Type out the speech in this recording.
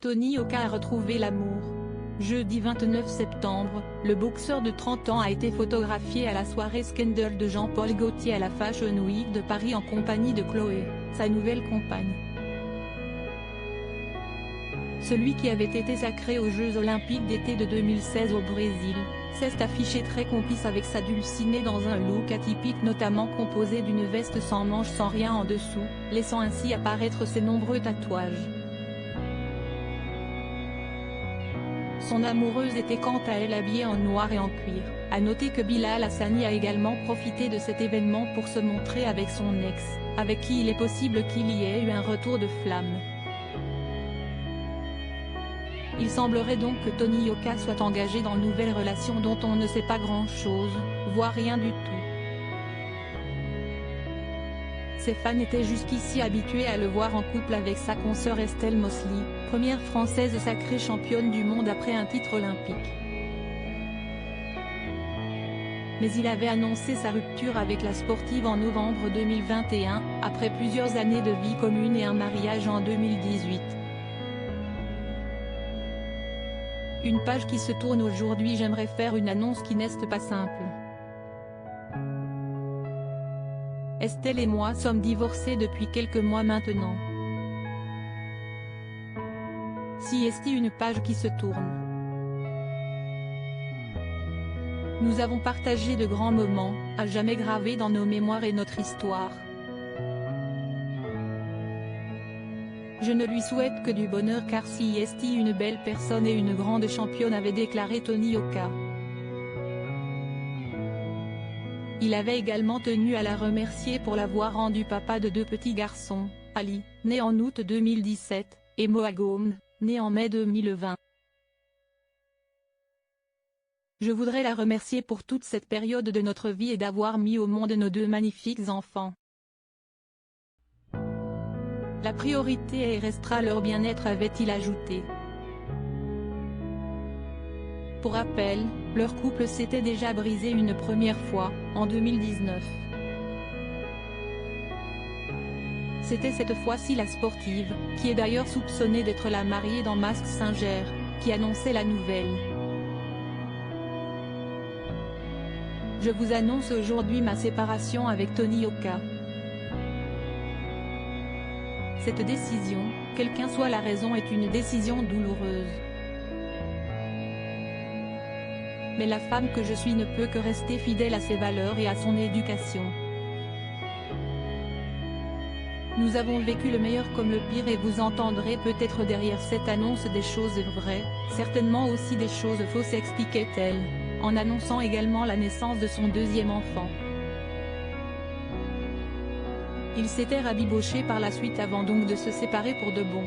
Tony Yoka a retrouvé l'amour. Jeudi 29 septembre, le boxeur de 30 ans a été photographié à la soirée Scandal de Jean-Paul Gaultier à la Fashion Week de Paris en compagnie de Chloé, sa nouvelle compagne. Celui qui avait été sacré aux Jeux Olympiques d'été de 2016 au Brésil, s'est affiché très complice avec sa dulcinée dans un look atypique notamment composé d'une veste sans manches sans rien en dessous, laissant ainsi apparaître ses nombreux tatouages. Son amoureuse était quant à elle habillée en noir et en cuir. À noter que Bilal Hassani a également profité de cet événement pour se montrer avec son ex, avec qui il est possible qu'il y ait eu un retour de flamme. Il semblerait donc que Tony Yoka soit engagé dans une nouvelle relation dont on ne sait pas grand-chose, voire rien du tout. Ses fans étaient jusqu'ici habitués à le voir en couple avec sa consoeur Estelle Mosley, première française sacrée championne du monde après un titre olympique. Mais il avait annoncé sa rupture avec la sportive en novembre 2021, après plusieurs années de vie commune et un mariage en 2018. Une page qui se tourne aujourd'hui. J'aimerais faire une annonce qui n'est pas simple. Estelle et moi sommes divorcés depuis quelques mois maintenant. Si est une page qui se tourne. Nous avons partagé de grands moments, à jamais gravés dans nos mémoires et notre histoire. Je ne lui souhaite que du bonheur car si est une belle personne et une grande championne, avait déclaré Tony Yoka. Il avait également tenu à la remercier pour l'avoir rendu papa de 2 petits garçons, Ali, né en août 2017, et Moagom, né en mai 2020. Je voudrais la remercier pour toute cette période de notre vie et d'avoir mis au monde nos 2 magnifiques enfants. La priorité restera leur bien-être, avait-il ajouté. Pour rappel, leur couple s'était déjà brisé une première fois, en 2019. C'était cette fois-ci la sportive, qui est d'ailleurs soupçonnée d'être la mariée dans Masked Singer, qui annonçait la nouvelle. Je vous annonce aujourd'hui ma séparation avec Tony Yoka. Cette décision, quelle qu'en soit la raison, est une décision douloureuse. Mais la femme que je suis ne peut que rester fidèle à ses valeurs et à son éducation. Nous avons vécu le meilleur comme le pire et vous entendrez peut-être derrière cette annonce des choses vraies, certainement aussi des choses fausses, expliquait-elle, en annonçant également la naissance de son 2e enfant. Ils s'étaient rabibochés par la suite avant donc de se séparer pour de bon.